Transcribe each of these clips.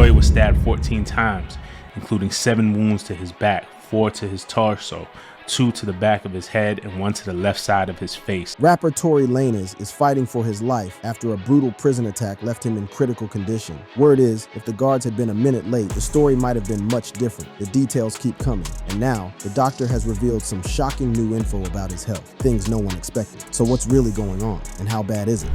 Tory was stabbed 14 times, including 7 wounds to his back, 4 to his torso, 2 to the back of his head, and 1 to the left side of his face. Rapper Tory Lanez is fighting for his life after a brutal prison attack left him in critical condition. Word is, if the guards had been a minute late, the story might have been much different. The details keep coming, and now the doctor has revealed some shocking new info about his health, things no one expected. So what's really going on, and how bad is it?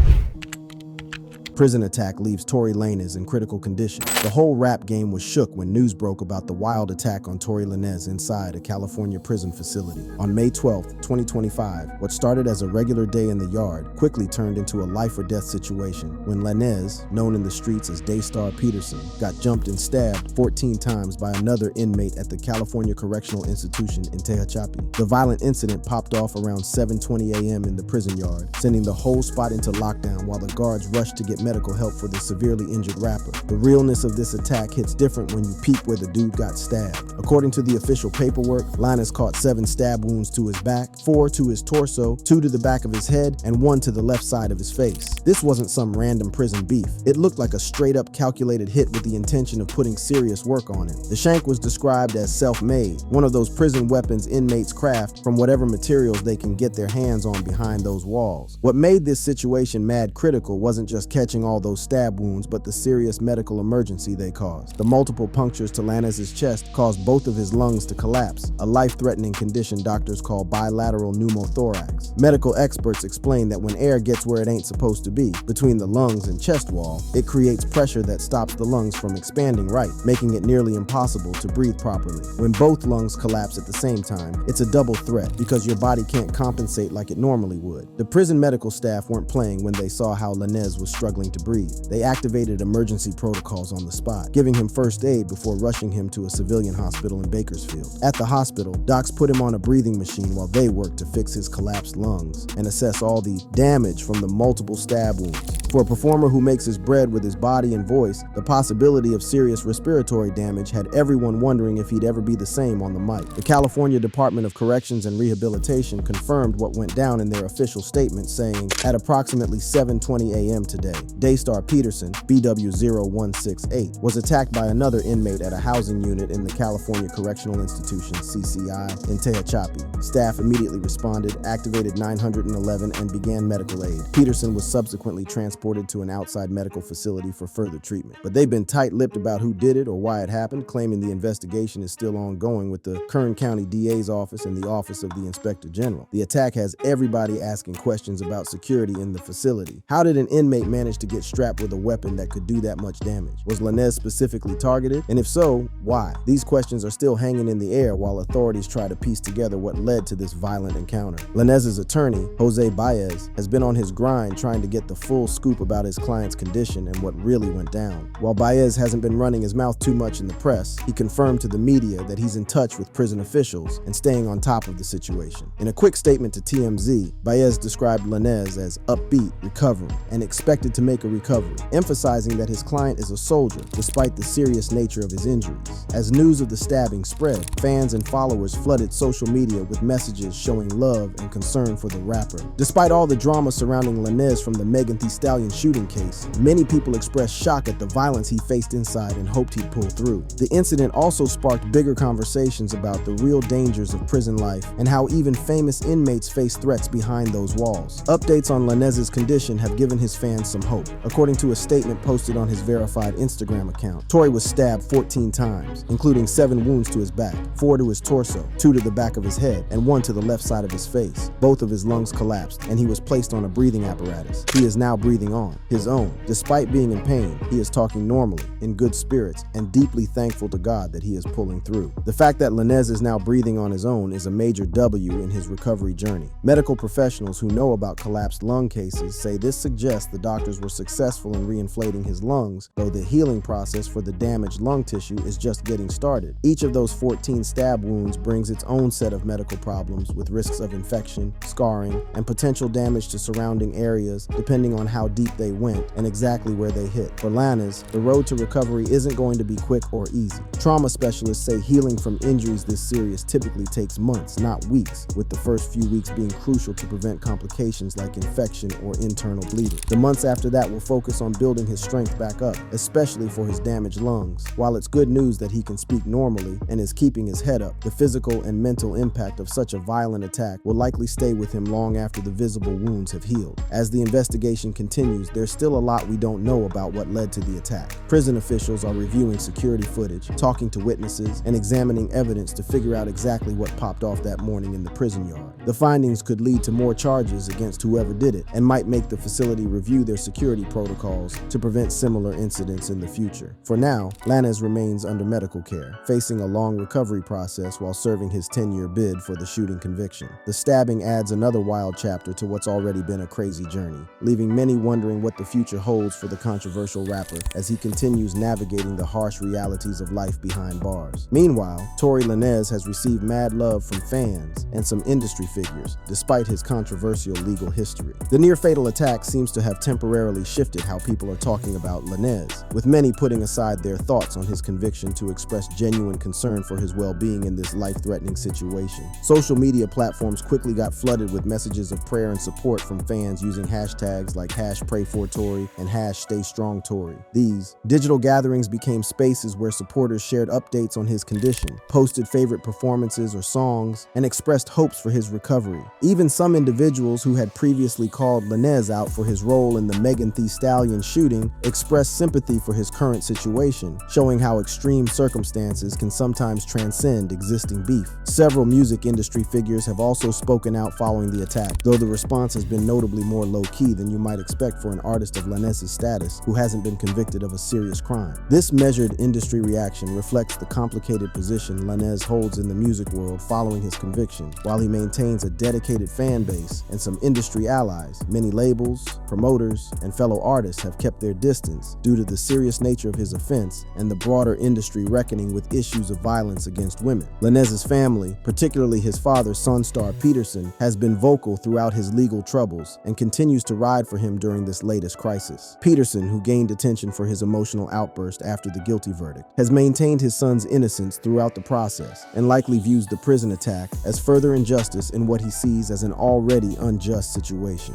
Prison attack leaves Tory Lanez in critical condition. The whole rap game was shook when news broke about the wild attack on Tory Lanez inside a California prison facility. On May 12, 2025, what started as a regular day in the yard quickly turned into a life-or-death situation when Lanez, known in the streets as Daystar Peterson, got jumped and stabbed 14 times by another inmate at the California Correctional Institution in Tehachapi. The violent incident popped off around 7:20 a.m. in the prison yard, sending the whole spot into lockdown while the guards rushed to get medical help for the severely injured rapper. The realness of this attack hits different when you peep where the dude got stabbed. According to the official paperwork, Lanez caught 7 stab wounds to his back, 4 to his torso, 2 to the back of his head, and 1 to the left side of his face. This wasn't some random prison beef. It looked like a straight-up calculated hit with the intention of putting serious work on it. The shank was described as self-made, one of those prison weapons inmates craft from whatever materials they can get their hands on behind those walls. What made this situation mad critical wasn't just catching all those stab wounds, but the serious medical emergency they caused. The multiple punctures to Lanez's chest caused both of his lungs to collapse, a life-threatening condition doctors call bilateral pneumothorax. Medical experts explain that when air gets where it ain't supposed to be, between the lungs and chest wall, it creates pressure that stops the lungs from expanding right, making it nearly impossible to breathe properly. When both lungs collapse at the same time, it's a double threat because your body can't compensate like it normally would. The prison medical staff weren't playing when they saw how Lanez was struggling to breathe. They activated emergency protocols on the spot, giving him first aid before rushing him to a civilian hospital in Bakersfield. At the hospital, docs put him on a breathing machine while they worked to fix his collapsed lungs and assess all the damage from the multiple stab wounds. For a performer who makes his bread with his body and voice, the possibility of serious respiratory damage had everyone wondering if he'd ever be the same on the mic. The California Department of Corrections and Rehabilitation confirmed what went down in their official statement, saying, at approximately 7:20 a.m. today, Daystar Peterson, BW0168, was attacked by another inmate at a housing unit in the California Correctional Institution, CCI, in Tehachapi. Staff immediately responded, activated 911, and began medical aid. Peterson was subsequently transported to an outside medical facility for further treatment. But they've been tight-lipped about who did it or why it happened, claiming the investigation is still ongoing with the Kern County DA's office and the Office of the Inspector General. The attack has everybody asking questions about security in the facility. How did an inmate manage to get strapped with a weapon that could do that much damage? Was Lanez specifically targeted? And if so, why? These questions are still hanging in the air while authorities try to piece together what led to this violent encounter. Lanez's attorney, Jose Baez, has been on his grind trying to get the full scoop about his client's condition and what really went down. While Baez hasn't been running his mouth too much in the press, he confirmed to the media that he's in touch with prison officials and staying on top of the situation. In a quick statement to TMZ, Baez described Lanez as upbeat, recovering, and expected to make a recovery, emphasizing that his client is a soldier despite the serious nature of his injuries. As news of the stabbing spread, fans and followers flooded social media with messages showing love and concern for the rapper. Despite all the drama surrounding Lanez from the Megan Thee Stallion shooting case, many people expressed shock at the violence he faced inside and hoped he'd pull through. The incident also sparked bigger conversations about the real dangers of prison life and how even famous inmates face threats behind those walls. Updates on Lanez's condition have given his fans some hope. According to a statement posted on his verified Instagram account, Tory was stabbed 14 times, including 7 wounds to his back, 4 to his torso, 2 to the back of his head, and 1 to the left side of his face. Both of his lungs collapsed, and he was placed on a breathing apparatus. He is now breathing on his own. Despite being in pain, he is talking normally, in good spirits, and deeply thankful to God that he is pulling through. The fact that Lanez is now breathing on his own is a major W in his recovery journey. Medical professionals who know about collapsed lung cases say this suggests the doctors were successful in reinflating his lungs, though the healing process for the damaged lung tissue is just getting started. Each of those 14 stab wounds brings its own set of medical problems with risks of infection, scarring, and potential damage to surrounding areas depending on how deep deep they went and exactly where they hit. For Lanez, the road to recovery isn't going to be quick or easy. Trauma specialists say healing from injuries this serious typically takes months, not weeks, with the first few weeks being crucial to prevent complications like infection or internal bleeding. The months after that will focus on building his strength back up, especially for his damaged lungs. While it's good news that he can speak normally and is keeping his head up, the physical and mental impact of such a violent attack will likely stay with him long after the visible wounds have healed. As the investigation continues, there's still a lot we don't know about what led to the attack. Prison officials are reviewing security footage, talking to witnesses, and examining evidence to figure out exactly what popped off that morning in the prison yard. The findings could lead to more charges against whoever did it and might make the facility review their security protocols to prevent similar incidents in the future. For now, Lanez remains under medical care, facing a long recovery process while serving his 10-year bid for the shooting conviction. The stabbing adds another wild chapter to what's already been a crazy journey, leaving many wondering what the future holds for the controversial rapper as he continues navigating the harsh realities of life behind bars. Meanwhile, Tory Lanez has received mad love from fans and some industry figures, despite his controversial legal history. The near-fatal attack seems to have temporarily shifted how people are talking about Lanez, with many putting aside their thoughts on his conviction to express genuine concern for his well-being in this life-threatening situation. Social media platforms quickly got flooded with messages of prayer and support from fans using hashtags like #PrayForTory and #StayStrongTory. These digital gatherings became spaces where supporters shared updates on his condition, posted favorite performances or songs, and expressed hopes for his recovery. Even some individuals who had previously called Lanez out for his role in the Megan Thee Stallion shooting expressed sympathy for his current situation, showing how extreme circumstances can sometimes transcend existing beef. Several music industry figures have also spoken out following the attack, though the response has been notably more low-key than you might expect for an artist of Lanez's status who hasn't been convicted of a serious crime. This measured industry reaction reflects the complicated position Lanez holds in the music world following his conviction. While he maintains a dedicated fan base and some industry allies, many labels, promoters, and fellow artists have kept their distance due to the serious nature of his offense and the broader industry reckoning with issues of violence against women. Lanez's family, particularly his father, Sunstar Peterson, has been vocal throughout his legal troubles and continues to ride for him during this latest crisis. Peterson, who gained attention for his emotional outburst after the guilty verdict, has maintained his son's innocence throughout the process and likely views the prison attack as further injustice in what he sees as an already unjust situation.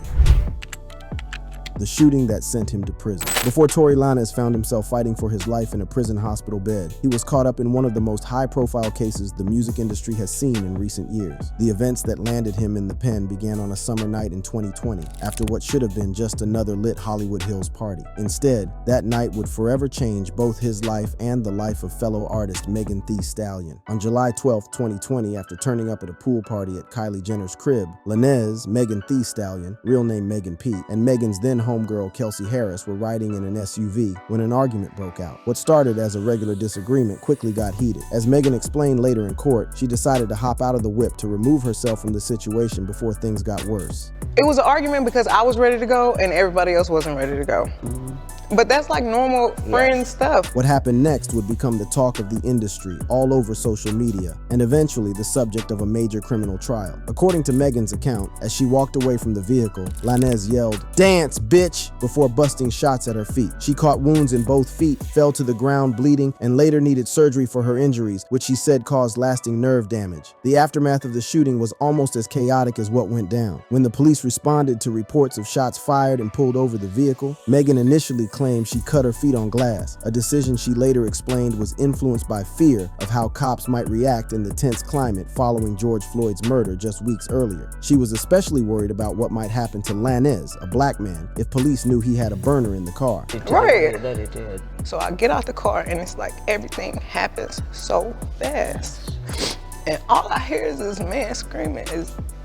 The shooting that sent him to prison. Before Tory Lanez found himself fighting for his life in a prison hospital bed, he was caught up in one of the most high-profile cases the music industry has seen in recent years. The events that landed him in the pen began on a summer night in 2020, after what should have been just another lit Hollywood Hills party. Instead, that night would forever change both his life and the life of fellow artist Megan Thee Stallion. On July 12, 2020, after turning up at a pool party at Kylie Jenner's crib, Lanez, Megan Thee Stallion, real name Megan Pete, and Megan's then homegirl Kelsey Harris were riding in an SUV when an argument broke out. What started as a regular disagreement quickly got heated. As Megan explained later in court, she decided to hop out of the whip to remove herself from the situation before things got worse. It was an argument because I was ready to go and everybody else wasn't ready to go. But that's like normal friend stuff. What happened next would become the talk of the industry all over social media, and eventually the subject of a major criminal trial. According to Megan's account, as she walked away from the vehicle, Lanez yelled, "Dance, bitch!" before busting shots at her feet. She caught wounds in both feet, fell to the ground bleeding, and later needed surgery for her injuries, which she said caused lasting nerve damage. The aftermath of the shooting was almost as chaotic as what went down. When the police responded to reports of shots fired and pulled over the vehicle, Megan initially claimed she cut her feet on glass, a decision she later explained was influenced by fear of how cops might react in the tense climate following George Floyd's murder just weeks earlier. She was especially worried about what might happen to Lanez, a black man, if police knew he had a burner in the car. Right. So I get out the car and it's like everything happens so fast. And all I hear is this man screaming.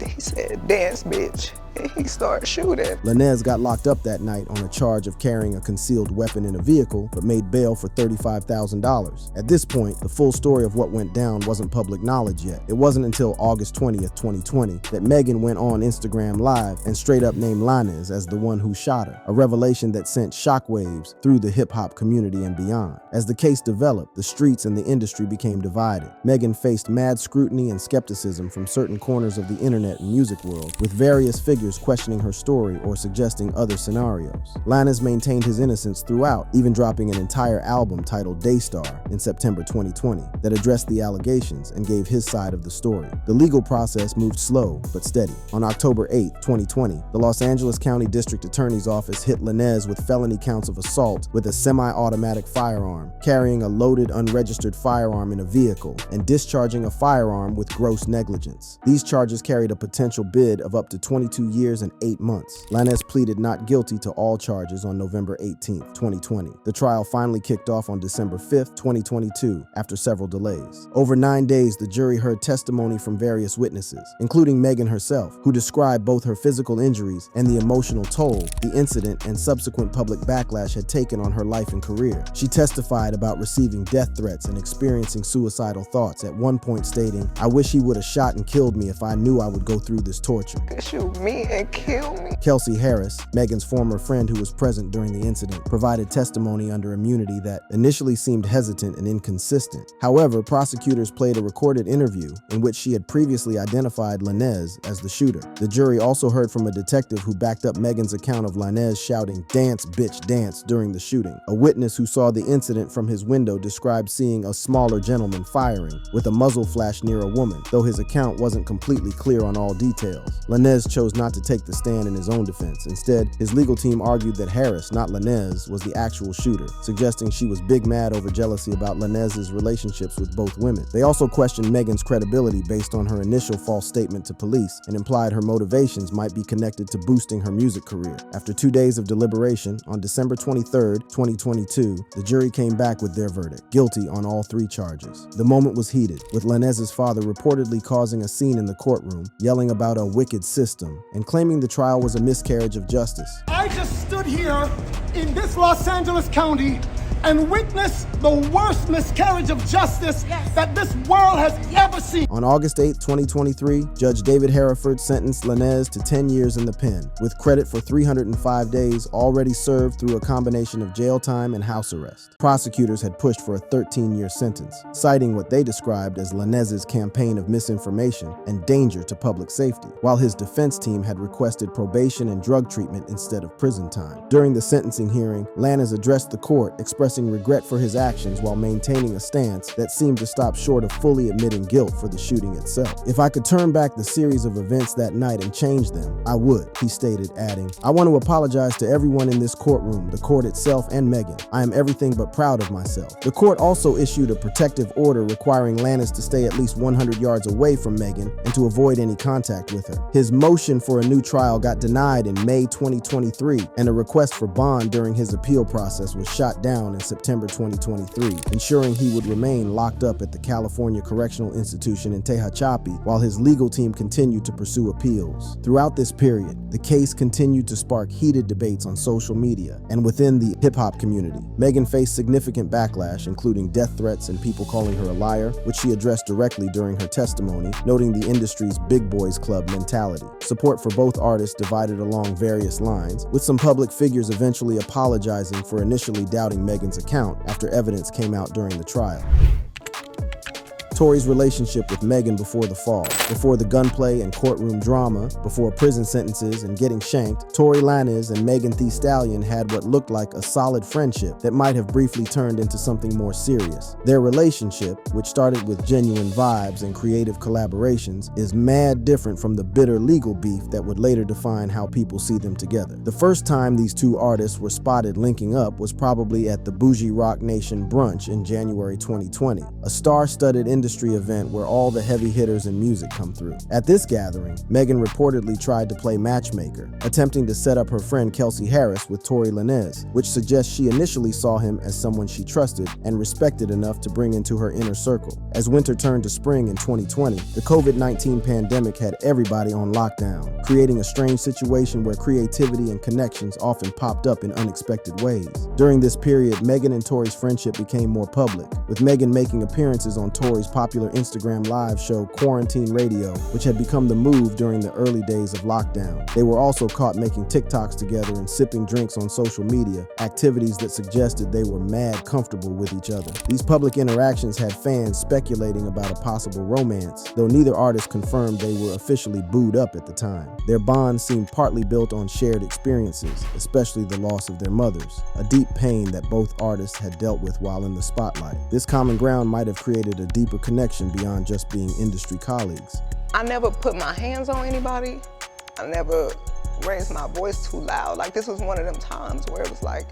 He said, "Dance, bitch." And he started shooting. Lanez got locked up that night on a charge of carrying a concealed weapon in a vehicle, but made bail for $35,000. At this point, the full story of what went down wasn't public knowledge yet. It wasn't until August 20th, 2020, that Megan went on Instagram Live and straight up named Lanez as the one who shot her, a revelation that sent shockwaves through the hip-hop community and beyond. As the case developed, the streets and the industry became divided. Megan faced mad scrutiny and skepticism from certain corners of the internet and music world, with various figures figures questioning her story or suggesting other scenarios. Lanez maintained his innocence throughout, even dropping an entire album titled Daystar in September 2020 that addressed the allegations and gave his side of the story. The legal process moved slow but steady. On October 8, 2020, the Los Angeles County District Attorney's Office hit Lanez with felony counts of assault with a semi-automatic firearm, carrying a loaded unregistered firearm in a vehicle, and discharging a firearm with gross negligence. These charges carried a potential bid of up to 22 years and 8 months. Lanez pleaded not guilty to all charges on November 18, 2020. The trial finally kicked off on December 5, 2022, after several delays. Over 9 days, the jury heard testimony from various witnesses, including Megan herself, who described both her physical injuries and the emotional toll the incident and subsequent public backlash had taken on her life and career. She testified about receiving death threats and experiencing suicidal thoughts, at one point stating, "I wish he would have shot and killed me if I knew I would go through this torture." Shoot me and kill me. Kelsey Harris, Megan's former friend who was present during the incident, provided testimony under immunity that initially seemed hesitant and inconsistent. However, prosecutors played a recorded interview in which she had previously identified Lanez as the shooter. The jury also heard from a detective who backed up Megan's account of Lanez shouting, "Dance, bitch, dance," during the shooting. A witness who saw the incident from his window described seeing a smaller gentleman firing, with a muzzle flash near a woman, though his account wasn't completely clear on all details. Lanez chose not to take the stand in his own defense. Instead, his legal team argued that Harris, not Lanez, was the actual shooter, suggesting she was big mad over jealousy about Lanez's relationships with both women. They also questioned Megan's credibility based on her initial false statement to police and implied her motivations might be connected to boosting her music career. After 2 days of deliberation, on December 23, 2022, the jury came back with their verdict, guilty on all 3 charges. The moment was heated, with Lanez's father reportedly causing a scene in the courtroom, yelling about a wicked system, and claiming the trial was a miscarriage of justice. I just stood here in this Los Angeles County and witnessed the worst miscarriage of justice that this world has ever seen. On August 8, 2023, Judge David Hereford sentenced Lanez to 10 years in the pen, with credit for 305 days already served through a combination of jail time and house arrest. Prosecutors had pushed for a 13-year sentence, citing what they described as Lanez's campaign of misinformation and danger to public safety, while his defense team had requested probation and drug treatment instead of prison time. During the sentencing hearing, Lanez addressed the court, expressing regret for his actions while maintaining a stance that seemed to stop short of fully admitting guilt for the shooting itself. "If I could turn back the series of events that night and change them, I would," he stated, adding, "I want to apologize to everyone in this courtroom, the court itself, and Megan. I am everything but proud of myself." The court also issued a protective order requiring Lanez to stay at least 100 yards away from Megan and to avoid any contact with her. His motion for a new trial got denied in May 2023, and a request for bond during his appeal process was shot down in September 2023, ensuring he would remain locked up at the California Correctional Institution in Tehachapi while his legal team continued to pursue appeals. Throughout this period, the case continued to spark heated debates on social media and within the hip-hop community. Megan faced significant backlash, including death threats and people calling her a liar, which she addressed directly during her testimony, noting the industry's big boys club mentality. Support for both artists divided along various lines, with some public figures eventually apologizing for initially doubting Megan's account after evidence came out during the trial. Tory's relationship with Megan before the fall, before the gunplay and courtroom drama, before prison sentences and getting shanked, Tory Lanez and Megan Thee Stallion had what looked like a solid friendship that might have briefly turned into something more serious. Their relationship, which started with genuine vibes and creative collaborations, is mad different from the bitter legal beef that would later define how people see them together. The first time these two artists were spotted linking up was probably at the Bougie Rock Nation brunch in January 2020, a star-studded industry event where all the heavy hitters in music come through. At this gathering, Megan reportedly tried to play matchmaker, attempting to set up her friend Kelsey Harris with Tory Lanez, which suggests she initially saw him as someone she trusted and respected enough to bring into her inner circle. As winter turned to spring in 2020, the COVID-19 pandemic had everybody on lockdown, creating a strange situation where creativity and connections often popped up in unexpected ways. During this period, Megan and Tory's friendship became more public, with Megan making appearances on Tory's popular Instagram live show Quarantine Radio, which had become the move during the early days of lockdown. They were also caught making TikToks together and sipping drinks on social media, activities that suggested they were mad comfortable with each other. These public interactions had fans speculating about a possible romance, though neither artist confirmed they were officially booed up at the time. Their bond seemed partly built on shared experiences, especially the loss of their mothers, a deep pain that both artists had dealt with while in the spotlight. This common ground might have created a deeper connection beyond just being industry colleagues. I never put my hands on anybody. I never raised my voice too loud. Like, this was one of them times where it was like,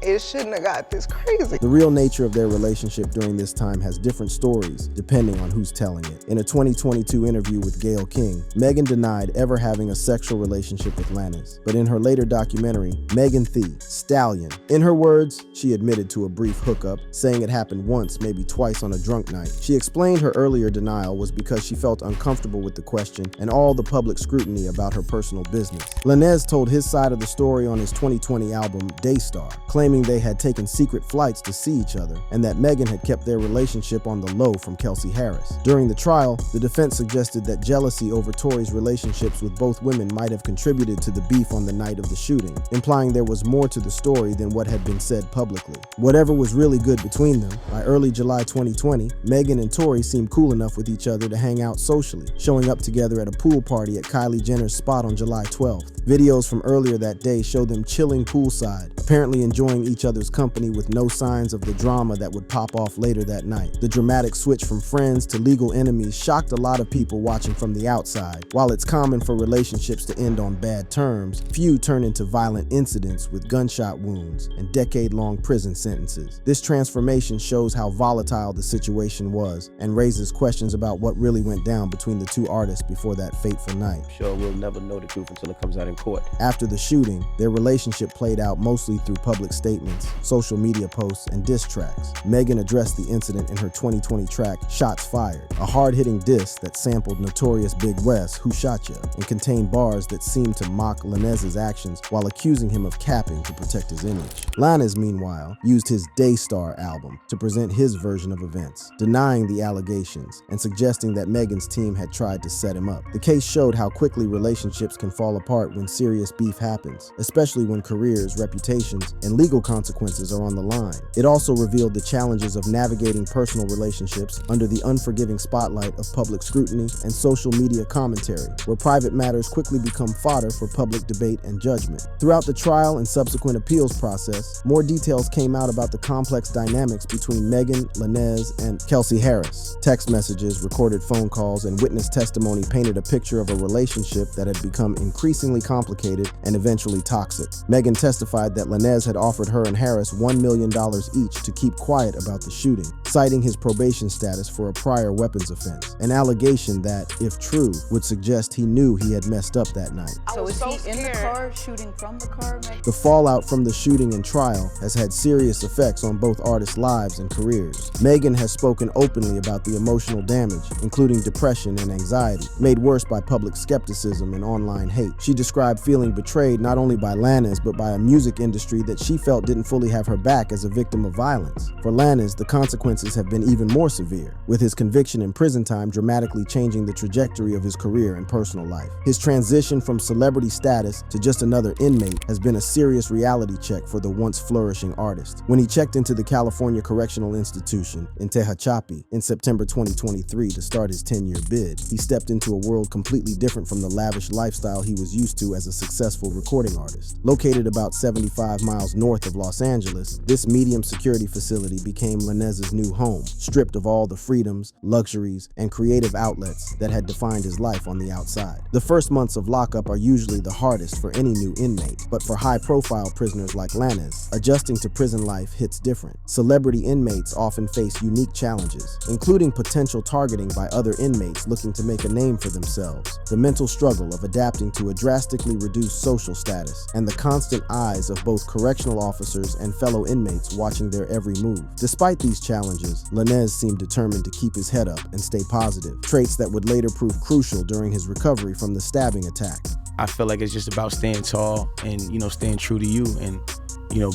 it shouldn't have got this crazy. The real nature of their relationship during this time has different stories depending on who's telling it. In a 2022 interview with Gayle King, Megan denied ever having a sexual relationship with Lanez. But in her later documentary, Megan Thee Stallion, in her words, she admitted to a brief hookup, saying it happened once, maybe twice on a drunk night. She explained her earlier denial was because she felt uncomfortable with the question and all the public scrutiny about her personal business. Lanez told his side of the story on his 2020 album, Daystar, claiming they had taken secret flights to see each other and that Megan had kept their relationship on the low from Kelsey Harris. During the trial, the defense suggested that jealousy over Tory's relationships with both women might have contributed to the beef on the night of the shooting, implying there was more to the story than what had been said publicly. Whatever was really good between them, by early July 2020, Megan and Tory seemed cool enough with each other to hang out socially, showing up together at a pool party at Kylie Jenner's spot on July 12th. Videos from earlier that day show them chilling poolside, apparently enjoying each other's company with no signs of the drama that would pop off later that night. The dramatic switch from friends to legal enemies shocked a lot of people watching from the outside. While it's common for relationships to end on bad terms, few turn into violent incidents with gunshot wounds and decade-long prison sentences. This transformation shows how volatile the situation was and raises questions about what really went down between the two artists before that fateful night. Sure, we'll never know the truth until it comes out in court. After the shooting, their relationship played out mostly through public statements, social media posts, and diss tracks. Megan addressed the incident in her 2020 track, Shots Fired, a hard-hitting diss that sampled Notorious Big West, Who Shot Ya, and contained bars that seemed to mock Lanez's actions while accusing him of capping to protect his image. Lanez, meanwhile, used his Daystar album to present his version of events, denying the allegations and suggesting that Megan's team had tried to set him up. The case showed how quickly relationships can fall apart when serious beef happens, especially when careers, reputations, and legal consequences are on the line. It also revealed the challenges of navigating personal relationships under the unforgiving spotlight of public scrutiny and social media commentary, where private matters quickly become fodder for public debate and judgment. Throughout the trial and subsequent appeals process, more details came out about the complex dynamics between Megan, Lanez, and Kelsey Harris. Text messages, recorded phone calls, and witness testimony painted a picture of a relationship that had become increasingly complicated and eventually toxic. Megan testified that Lanez had offered her and Harris $1 million each to keep quiet about the shooting, citing his probation status for a prior weapons offense, an allegation that, if true, would suggest he knew he had messed up that night. So is he in the car, shooting from the car? The fallout from the shooting and trial has had serious effects on both artists' lives and careers. Megan has spoken openly about the emotional damage, including depression and anxiety, made worse by public skepticism and online hate. She described feeling betrayed not only by Lanez, but by a music industry that she felt didn't fully have her back as a victim of violence. For Lanez, the consequences have been even more severe, with his conviction and prison time dramatically changing the trajectory of his career and personal life. His transition from celebrity status to just another inmate has been a serious reality check for the once flourishing artist. When he checked into the California Correctional Institution in Tehachapi in September 2023 to start his 10-year bid, he stepped into a world completely different from the lavish lifestyle he was used to as a successful recording artist. Located about 75 miles north of Los Angeles, this medium security facility became Lanez's new home, stripped of all the freedoms, luxuries, and creative outlets that had defined his life on the outside. The first months of lockup are usually the hardest for any new inmate, but for high-profile prisoners like Lanez, adjusting to prison life hits different. Celebrity inmates often face unique challenges, including potential targeting by other inmates looking to make a name for themselves, the mental struggle of adapting to a drastically reduced social status, and the constant eyes of both correctional officers and fellow inmates watching their every move. Despite these challenges, Lanez seemed determined to keep his head up and stay positive, traits that would later prove crucial during his recovery from the stabbing attack. I feel like it's just about staying tall and, staying true to you and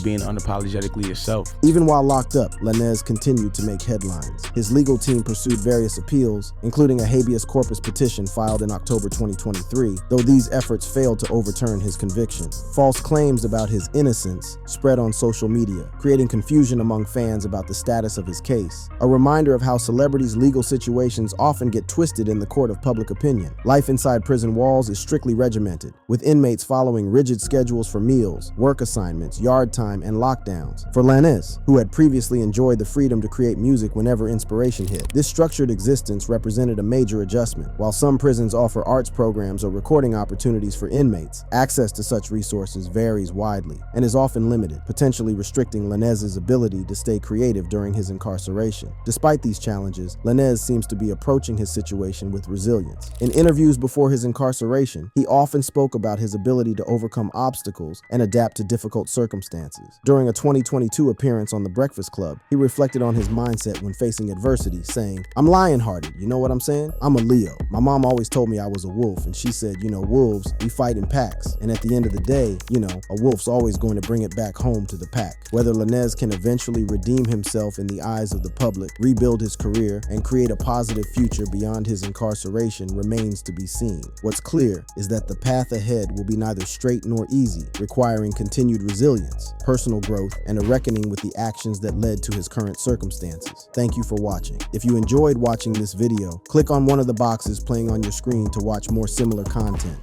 being unapologetically yourself. Even while locked up, Lanez continued to make headlines. His legal team pursued various appeals, including a habeas corpus petition filed in October 2023, though these efforts failed to overturn his conviction. False claims about his innocence spread on social media, creating confusion among fans about the status of his case. A reminder of how celebrities' legal situations often get twisted in the court of public opinion. Life inside prison walls is strictly regimented, with inmates following rigid schedules for meals, work assignments, yard time, and lockdowns. For Lanez, who had previously enjoyed the freedom to create music whenever inspiration hit, this structured existence represented a major adjustment. While some prisons offer arts programs or recording opportunities for inmates, access to such resources varies widely and is often limited, potentially restricting Lanez's ability to stay creative during his incarceration. Despite these challenges, Lanez seems to be approaching his situation with resilience. In interviews before his incarceration, he often spoke about his ability to overcome obstacles and adapt to difficult circumstances. During a 2022 appearance on The Breakfast Club, he reflected on his mindset when facing adversity, saying, "I'm lion-hearted, you know what I'm saying? I'm a Leo. My mom always told me I was a wolf, and she said, wolves, we fight in packs. And at the end of the day, a wolf's always going to bring it back home to the pack." Whether Lanez can eventually redeem himself in the eyes of the public, rebuild his career, and create a positive future beyond his incarceration remains to be seen. What's clear is that the path ahead will be neither straight nor easy, requiring continued resilience, personal growth, and a reckoning with the actions that led to his current circumstances. Thank you for watching. If you enjoyed watching this video, click on one of the boxes playing on your screen to watch more similar content.